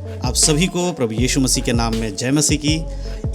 आप सभी को प्रभु यीशु मसीह के नाम में जय मसीह की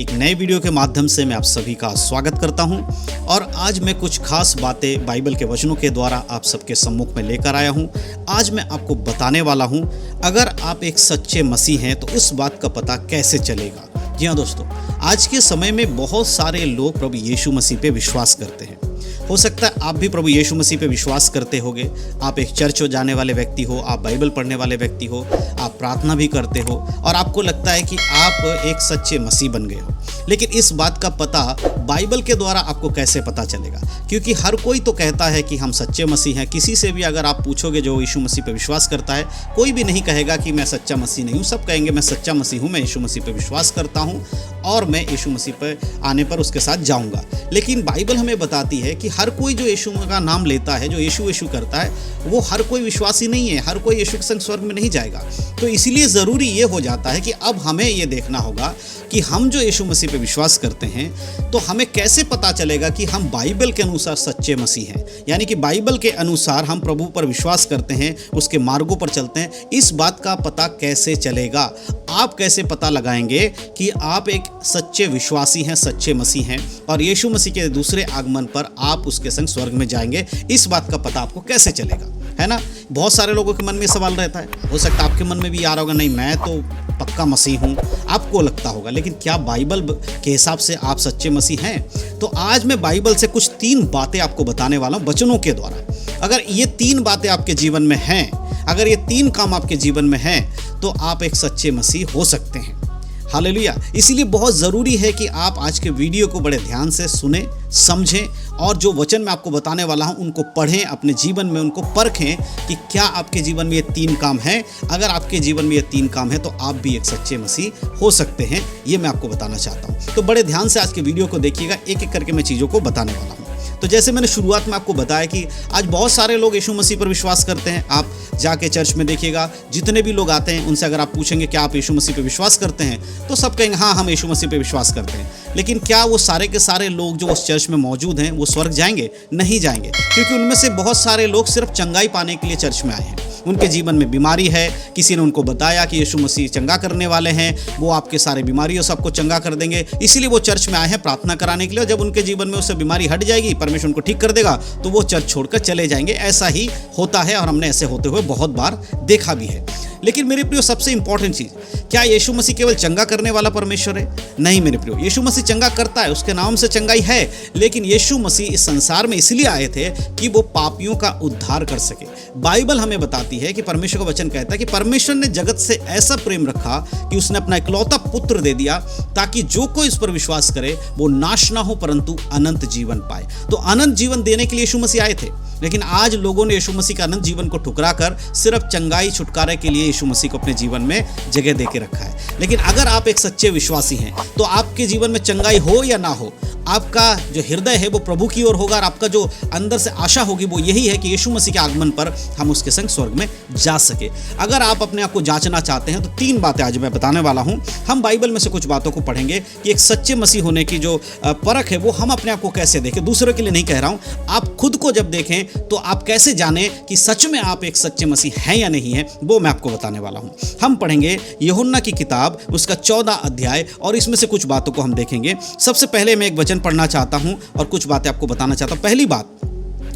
एक नए वीडियो के माध्यम से मैं आप सभी का स्वागत करता हूं। और आज मैं कुछ खास बातें बाइबल के वचनों के द्वारा आप सबके सम्मुख में लेकर आया हूं। आज मैं आपको बताने वाला हूं, अगर आप एक सच्चे मसीह हैं तो उस बात का पता कैसे चलेगा। जी हाँ दोस्तों, आज के समय में बहुत सारे लोग प्रभु यीशु मसीह पे विश्वास करते हैं। हो सकता है आप भी प्रभु यीशु मसीह पे विश्वास करते होगे। आप एक चर्च हो जाने वाले व्यक्ति हो, आप बाइबल पढ़ने वाले व्यक्ति हो, आप प्रार्थना भी करते हो और आपको लगता है कि आप एक सच्चे मसीह बन गए हो। लेकिन इस बात का पता बाइबल के द्वारा आपको कैसे पता चलेगा? क्योंकि हर कोई तो कहता है कि हम सच्चे मसीह हैं। किसी से भी अगर आप पूछोगे जो यीशु मसीह पे विश्वास करता है, कोई भी नहीं कहेगा कि मैं सच्चा मसीह नहीं हूँ। सब कहेंगे मैं सच्चा मसीह हूँ, मैं यीशु मसीह पे विश्वास करता हूँ और मैं यीशु मसीह पे आने पर उसके साथ जाऊँगा। लेकिन बाइबल हमें बताती है कि हर कोई जो यीशु का नाम लेता है, जो यीशु यीशु करता है, वो हर कोई विश्वासी नहीं है। हर कोई यीशु के संग स्वर्ग में नहीं जाएगा। तो इसीलिए ज़रूरी ये हो जाता है कि अब हमें ये देखना होगा कि हम जो यीशु मसीह पे विश्वास करते हैं तो हमें कैसे पता चलेगा कि हम बाइबल के अनुसार सच्चे मसीह हैं। यानी कि बाइबल के अनुसार हम प्रभु पर विश्वास करते हैं, उसके मार्गों पर चलते हैं। इस बात का पता कैसे चलेगा? आप कैसे पता लगाएंगे कि आप एक सच्चे विश्वासी हैं, सच्चे मसीह हैं और यीशु मसीह के दूसरे आगमन पर आप उसके संग स्वर्ग में जाएंगे? इस बात का पता आपको कैसे चलेगा, है ना? बहुत सारे लोगों के मन में सवाल रहता है। हो सकता है आपके मन में भी आ रहा होगा, नहीं मैं तो पक्का मसीह हूँ, आपको लगता होगा। लेकिन क्या बाइबल के हिसाब से आप सच्चे मसीह हैं? तो आज मैं बाइबल से कुछ 3 बातें आपको बताने वाला हूँ वचनों के द्वारा। अगर ये 3 बातें आपके जीवन में हैं, अगर ये 3 काम आपके जीवन में हैं, तो आप एक सच्चे मसीह हो सकते हैं। हालेलुया। इसीलिए बहुत ज़रूरी है कि आप आज के वीडियो को बड़े ध्यान से सुने, समझें और जो वचन मैं आपको बताने वाला हूं उनको पढ़ें, अपने जीवन में उनको परखें कि क्या आपके जीवन में ये 3 काम हैं। अगर आपके जीवन में ये 3 काम हैं तो आप भी एक सच्चे मसीह हो सकते हैं। ये मैं आपको बताना चाहता हूं। तो बड़े ध्यान से आज के वीडियो को देखिएगा, एक एक करके मैं चीज़ों को बताने वाला हूँ। तो जैसे मैंने शुरुआत में आपको बताया कि आज बहुत सारे लोग यीशु मसीह पर विश्वास करते हैं। आप जाके चर्च में देखिएगा, जितने भी लोग आते हैं उनसे अगर आप पूछेंगे क्या आप यीशु मसीह पर विश्वास करते हैं, तो सब कहेंगे हाँ हम यीशु मसीह पर विश्वास करते हैं। लेकिन क्या वो सारे के सारे लोग जो उस चर्च में मौजूद हैं वो स्वर्ग जाएंगे? नहीं जाएंगे, क्योंकि उनमें से बहुत सारे लोग सिर्फ चंगाई पाने के लिए चर्च में आए हैं। उनके जीवन में बीमारी है, किसी ने उनको बताया कि यीशु मसीह चंगा करने वाले हैं, वो आपके सारे बीमारियों सबको चंगा कर देंगे, इसीलिए वो चर्च में आए हैं प्रार्थना कराने के लिए। जब उनके जीवन में उससे बीमारी हट जाएगी, परमेश्वर उनको ठीक कर देगा, तो वो चर्च छोड़कर चले जाएंगे। ऐसा ही होता है और हमने ऐसे होते हुए बहुत बार देखा भी है। लेकिन मेरे प्रियो, सबसे इंपॉर्टेंट चीज़, क्या यीशु मसीह केवल चंगा करने वाला परमेश्वर है? नहीं मेरे प्रियो, यीशु मसीह चंगा करता है, उसके नाम से चंगाई है। लेकिन यीशु मसीह इस संसार में इसलिए आए थे कि वो पापियों का उद्धार कर सके। बाइबल हमें बताती है कि परमेश्वर का वचन कहता है कि परमेश्वर ने जगत से ऐसा प्रेम रखा कि उसने अपना इकलौता पुत्र दे दिया, ताकि जो कोई इस पर विश्वास करे वो नाश ना हो परंतु अनंत जीवन पाए। तो अनंत जीवन देने के लिए यीशु मसीह आए थे। लेकिन आज लोगों ने यीशु मसीह का अनंत जीवन को ठुकरा कर सिर्फ चंगाई छुटकारे के लिए यीशु मसीह को अपने जीवन में जगह दे के रखा है। लेकिन अगर आप एक सच्चे विश्वासी हैं तो आपके जीवन में चंगाई हो या ना हो, आपका जो हृदय है वो प्रभु की ओर होगा और आपका जो अंदर से आशा होगी वो यही है कि यीशु मसीह के आगमन पर हम उसके संग स्वर्ग में जा सके। अगर आप अपने आप को जांचना चाहते हैं तो 3 बातें आज मैं बताने वाला हूं। हम बाइबल में से कुछ बातों को पढ़ेंगे कि एक सच्चे मसीह होने की जो परख है वो हम अपने आप को कैसे देखें। दूसरों के लिए नहीं कह रहा हूं, आप खुद को जब देखें तो आप कैसे जानें कि सच में आप एक सच्चे मसीह हैं या नहीं है, वो मैं आपको बताने वाला हूं। हम पढ़ेंगे यूहन्ना की किताब, उसका 14 अध्याय और इसमें से कुछ बातों को हम देखेंगे। सबसे पहले मैं एक वचन पढ़ना चाहता हूं और कुछ बातें आपको बताना चाहता हूं। पहली बात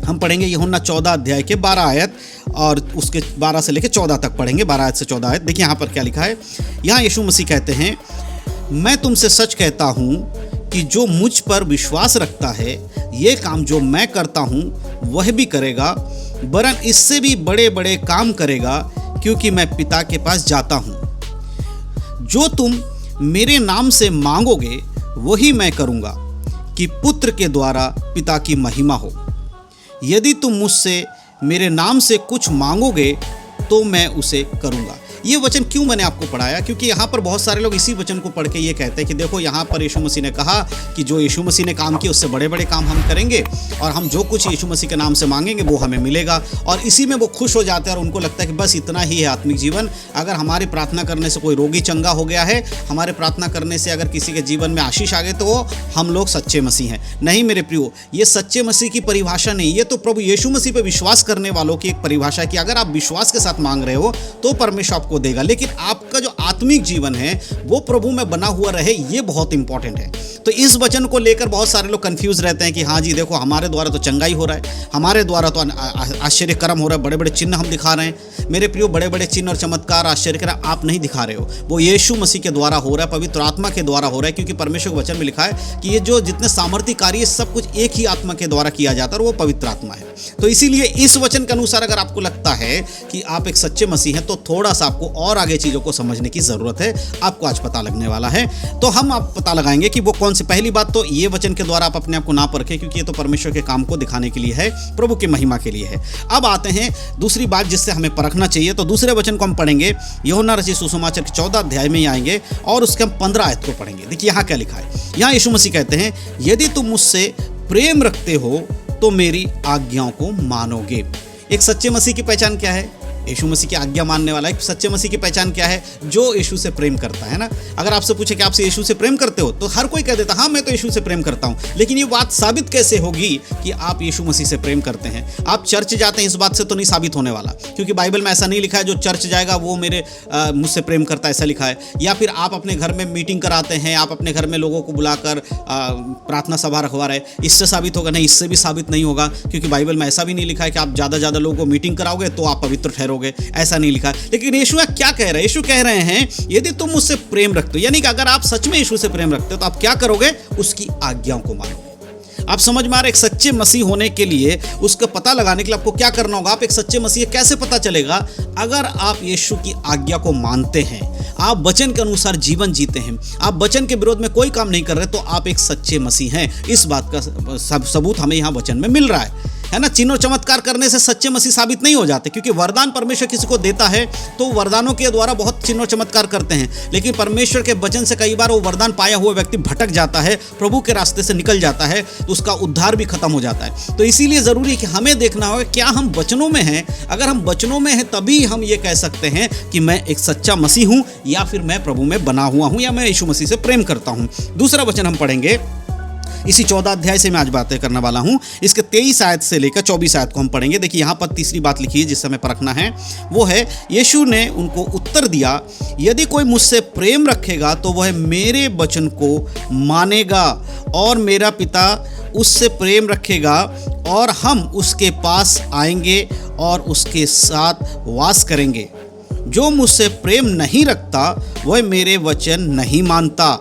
हम पढ़ेंगे यूहन्ना 14 अध्याय के 12 आयत और उसके 12 से लेकर 14 तक पढ़ेंगे। 12 आयत से 14 आयत देखिए यहाँ पर क्या लिखा है। यहाँ यीशु मसीह कहते हैं, मैं तुमसे सच कहता हूँ कि जो मुझ पर विश्वास रखता है ये काम जो मैं करता हूँ वह भी करेगा, वरन इससे भी बड़े बड़े काम करेगा, क्योंकि मैं पिता के पास जाता हूँ। जो तुम मेरे नाम से मांगोगे वही मैं करूँगा, कि पुत्र के द्वारा पिता की महिमा हो। यदि तुम मुझसे मेरे नाम से कुछ मांगोगे तो मैं उसे करूँगा। ये वचन क्यों मैंने आपको पढ़ाया? क्योंकि यहाँ पर बहुत सारे लोग इसी वचन को पढ़ के ये कहते हैं कि देखो यहाँ पर यीशु मसीह ने कहा कि जो यीशु मसीह ने काम किया उससे बड़े बड़े काम हम करेंगे और हम जो कुछ यीशु मसीह के नाम से मांगेंगे वो हमें मिलेगा। और इसी में वो खुश हो जाते हैं और उनको लगता है कि बस इतना ही है आत्मिक जीवन। अगर हमारी प्रार्थना करने से कोई रोगी चंगा हो गया है, हमारे प्रार्थना करने से अगर किसी के जीवन में आशीष आ गए तो हम लोग सच्चे मसीह हैं। नहीं मेरे प्रियो, ये सच्चे मसीह की परिभाषा नहीं, ये तो प्रभु यीशु मसीह पर विश्वास करने वालों की एक परिभाषा है कि अगर आप विश्वास के साथ मांग रहे हो तो परमेश्वर आपको देगा। लेकिन आपका का जो आत्मिक जीवन है वो प्रभु में बना हुआ रहे, ये बहुत इंपॉर्टेंट है। तो इस वचन को लेकर बहुत सारे लोग कंफ्यूज रहते हैं कि हाँ जी देखो, हमारे द्वारा तो चंगाई हो रहा है, हमारे द्वारा तो आश्चर्य कर्म हो रहा है, बड़े बड़े चिन्ह हम दिखा रहे हैं। मेरे प्रियो, बड़े बड़े चिन्ह और चमत्कार, आश्चर्य कर्म आप नहीं दिखा रहे हो, वो यीशु मसीह के द्वारा हो रहा है, पवित्र आत्मा के द्वारा हो रहा है। क्योंकि परमेश्वर के वचन में लिखा है कि ये जो जितने सामर्थ्य कार्य सब कुछ एक ही आत्मा के द्वारा किया जाता है और वो पवित्र आत्मा है। तो इसीलिए इस वचन के अनुसार अगर आपको लगता है कि आप एक सच्चे मसीह हैं तो थोड़ा सा आपको और आगे चीज़ों को समझने की ज़रूरत है। आपको आज पता लगने वाला है। तो हम आप पता लगाएंगे कि वो कौन सी। पहली बात तो ये वचन के द्वारा आप अपने आप को ना परखें, क्योंकि ये तो परमेश्वर के काम को दिखाने के लिए है, प्रभु की महिमा के लिए है। अब आते हैं दूसरी बात जिससे हमें परखना चाहिए। तो दूसरे वचन को हम पढ़ेंगे, यूहन्ना रचित सुसमाचार के 14 अध्याय में ही आएंगे और उसके हम 15 आयत को पढ़ेंगे। देखिए यहाँ क्या लिखा है। यहाँ यीशु मसीह कहते हैं, यदि तुम मुझसे प्रेम रखते हो तो मेरी आज्ञाओं को मानोगे। एक सच्चे मसीह की पहचान क्या है? यीशु मसीह की आज्ञा मानने वाला। एक सच्चे मसीह की पहचान क्या है? जो यीशु से प्रेम करता है ना। अगर आपसे पूछे कि आपसे यीशु से प्रेम करते हो तो हर कोई कह देता हाँ मैं तो यीशु से प्रेम करता हूँ। लेकिन ये बात साबित कैसे होगी कि आप यीशु मसीह से प्रेम करते हैं? आप चर्च जाते हैं, इस बात से तो नहीं साबित होने वाला, क्योंकि बाइबल में ऐसा नहीं लिखा है जो चर्च जाएगा वो मुझसे प्रेम करता है, ऐसा लिखा है। या फिर आप अपने घर में मीटिंग कराते हैं, आप अपने घर में लोगों को बुलाकर प्रार्थना सभा रखवा रहे, इससे साबित होगा? नहीं, इससे भी साबित नहीं होगा, क्योंकि बाइबल में ऐसा भी नहीं लिखा है कि आप ज़्यादा लोगों को मीटिंग कराओगे तो आप पवित्र ठहरोगे, ऐसा नहीं लिखा है। लेकिन यीशु क्या कह रहे हैं? यीशु कह रहे हैं यदि तुम मुझसे प्रेम रखते हो, यानी कि अगर आप सच में यीशु से प्रेम रखते हो तो आप क्या करोगे? उसकी आज्ञाओं को मानोगे। आप समझ में आ रहे? एक सच्चे मसीह होने के लिए, उसका पता लगाने के लिए आपको क्या करना होगा? आप एक सच्चे मसीह कैसे पता चलेगा? अगर आप यीशु की आज्ञा को मानते हैं, आप वचन के अनुसार जीवन जीते हैं, आप वचन के विरोध में कोई काम नहीं कर रहे, तो आप एक सच्चे मसीह हैं। इस बात का सबूत हमें यहाँ वचन में मिल रहा है ना। चिन्ह और चमत्कार करने से सच्चे मसीह साबित नहीं हो जाते, क्योंकि वरदान परमेश्वर किसी को देता है तो वरदानों के द्वारा बहुत चिन्ह और चमत्कार करते हैं। लेकिन परमेश्वर के वचन से कई बार वो वरदान पाया हुआ व्यक्ति भटक जाता है, प्रभु के रास्ते से निकल जाता है, तो उसका उद्धार भी खत्म हो जाता है। तो इसीलिए जरूरी है कि हमें देखना होगा क्या हम वचनों में हैं। अगर हम वचनों में हैं तभी हम ये कह सकते हैं कि मैं एक सच्चा मसीह हूं, या फिर मैं प्रभु में बना हुआ हूं, या मैं यीशु मसीह से प्रेम करता हूं। दूसरा वचन हम पढ़ेंगे, इसी 14 अध्याय से मैं आज बातें करने वाला हूं। इसके 23 आयत से लेकर 24 आयत को हम पढ़ेंगे। देखिए यहाँ पर तीसरी बात लिखी है जिससे हमें परखना है, वो है यीशु ने उनको उत्तर दिया, यदि कोई मुझसे प्रेम रखेगा तो वह मेरे वचन को मानेगा और मेरा पिता उससे प्रेम रखेगा और हम उसके पास आएंगे और उसके साथ वास करेंगे। जो मुझसे प्रेम नहीं रखता वह मेरे वचन नहीं मानता,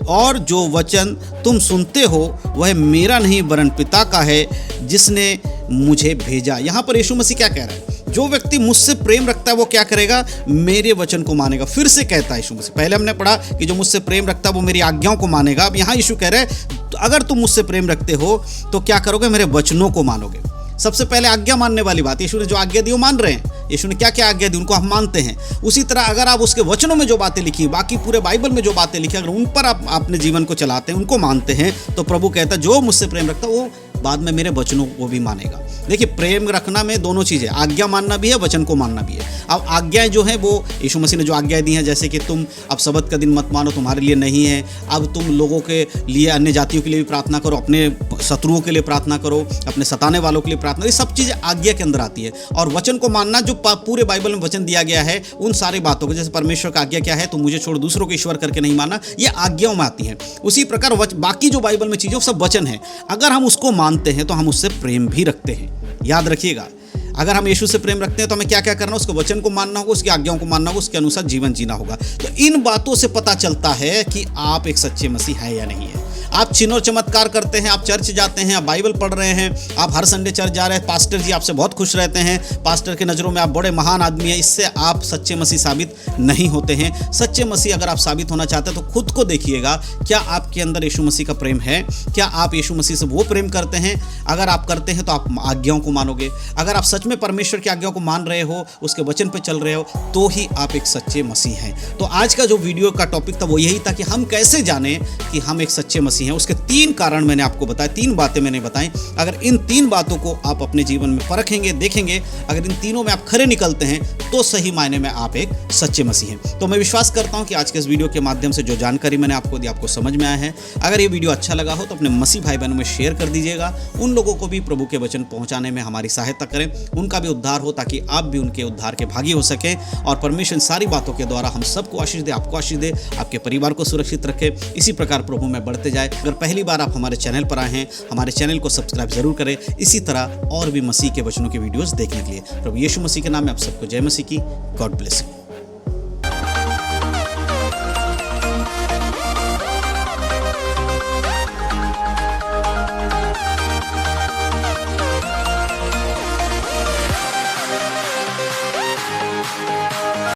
और जो वचन तुम सुनते हो वह मेरा नहीं वरन पिता का है जिसने मुझे भेजा। यहाँ पर यीशु मसीह क्या कह रहा है? जो व्यक्ति मुझसे प्रेम रखता है वो क्या करेगा? मेरे वचन को मानेगा। फिर से कहता है यीशु मसीह, पहले हमने पढ़ा कि जो मुझसे प्रेम रखता है वो मेरी आज्ञाओं को मानेगा। अब यहाँ यीशु कह रहे हैं अगर तुम मुझसे प्रेम रखते हो तो क्या करोगे? मेरे वचनों को मानोगे। सबसे पहले आज्ञा मानने वाली बात, यीशु ने जो आज्ञा दी वो मान रहे हैं। यीशु ने क्या क्या आज्ञा दी उनको हम मानते हैं। उसी तरह अगर आप उसके वचनों में जो बातें लिखी, बाकी पूरे बाइबल में जो बातें लिखी, अगर उन पर आप अपने जीवन को चलाते हैं, उनको मानते हैं, तो प्रभु कहता है जो मुझसे प्रेम रखता है वो बाद में मेरे वचनों को भी मानेगा। देखिए, प्रेम रखना में दोनों चीज़ें, आज्ञा मानना भी है, वचन को मानना भी है। अब आज्ञाएं जो हैं वो यीशु मसीह ने जो आज्ञाएं दी हैं, जैसे कि तुम अब सब्त का दिन मत मानो, तुम्हारे लिए नहीं है। अब तुम लोगों के लिए, अन्य जातियों के लिए भी प्रार्थना करो, अपने शत्रुओं के लिए प्रार्थना करो, अपने सताने वालों के लिए प्रार्थना, ये सब चीज़ें आज्ञा के अंदर आती है। और वचन को मानना, जो पूरे बाइबल में वचन दिया गया है उन सारी बातों को, जैसे परमेश्वर का आज्ञा क्या है, तो मुझे छोड़ दूसरों को ईश्वर करके नहीं मानना, ये आज्ञाओं में आती हैं। उसी प्रकार बाकी जो बाइबल में चीज़ें सब वचन है, अगर हम उसको मानते हैं तो हम उससे प्रेम भी रखते हैं। याद रखिएगा, अगर हम यीशु से प्रेम रखते हैं तो हमें क्या क्या करना, उसके वचन को मानना होगा, उसकी आज्ञाओं को मानना होगा, उसके अनुसार जीवन जीना होगा। तो इन बातों से पता चलता है कि आप एक सच्चे मसीह हैं या नहीं है। आप चिन्ह और चमत्कार करते हैं, आप चर्च जाते हैं, आप बाइबल पढ़ रहे हैं, आप हर संडे चर्च जा रहे हैं, पास्टर जी आपसे बहुत खुश रहते हैं, पास्टर के नज़रों में आप बड़े महान आदमी हैं, इससे आप सच्चे मसीह साबित नहीं होते हैं। सच्चे मसीह अगर आप साबित होना चाहते हैं तो खुद को देखिएगा, क्या आपके अंदर यीशु मसीह का प्रेम है? क्या आप यीशु मसीह से वो प्रेम करते हैं? अगर आप करते हैं तो आप आज्ञाओं को मानोगे। अगर आप सच में परमेश्वर की आज्ञाओं को मान रहे हो, उसके वचन पर चल रहे हो, तो ही आप एक सच्चे मसीह हैं। तो आज का जो वीडियो का टॉपिक था वो यही था कि हम कैसे जानें कि हम एक सच्चे मसीह मसीह हैं, उसके 3 कारण मैंने आपको बताए, 3 बातें मैंने बताई। अगर इन 3 बातों को आप अपने जीवन में परखेंगे, देखेंगे, अगर इन तीनों में आप खरे निकलते हैं तो सही मायने में आप एक सच्चे मसीह हैं। तो मैं विश्वास करता हूं कि आज के इस वीडियो के माध्यम से जो जानकारी मैंने आपको दी आपको समझ में आया है। अगर ये वीडियो अच्छा लगा हो तो अपने मसीह भाई बहनों में शेयर कर दीजिएगा। उन लोगों को भी प्रभु के वचन पहुंचाने में हमारी सहायता करें, उनका भी उद्धार हो, ताकि आप भी उनके उद्धार के भागी हो सके। और परमेश्वर सारी बातों के द्वारा हम सबको आशीष दे, आपको आशीष दे, आपके परिवार को सुरक्षित रखे, इसी प्रकार प्रभु में बढ़ते जाए। अगर पहली बार आप हमारे चैनल पर आए हैं, हमारे चैनल को सब्सक्राइब जरूर करें, इसी तरह और भी मसीह के वचनों के वीडियोस देखने के लिए। प्रभु यीशु मसीह के नाम में आप सबको जय मसीह की। God bless you.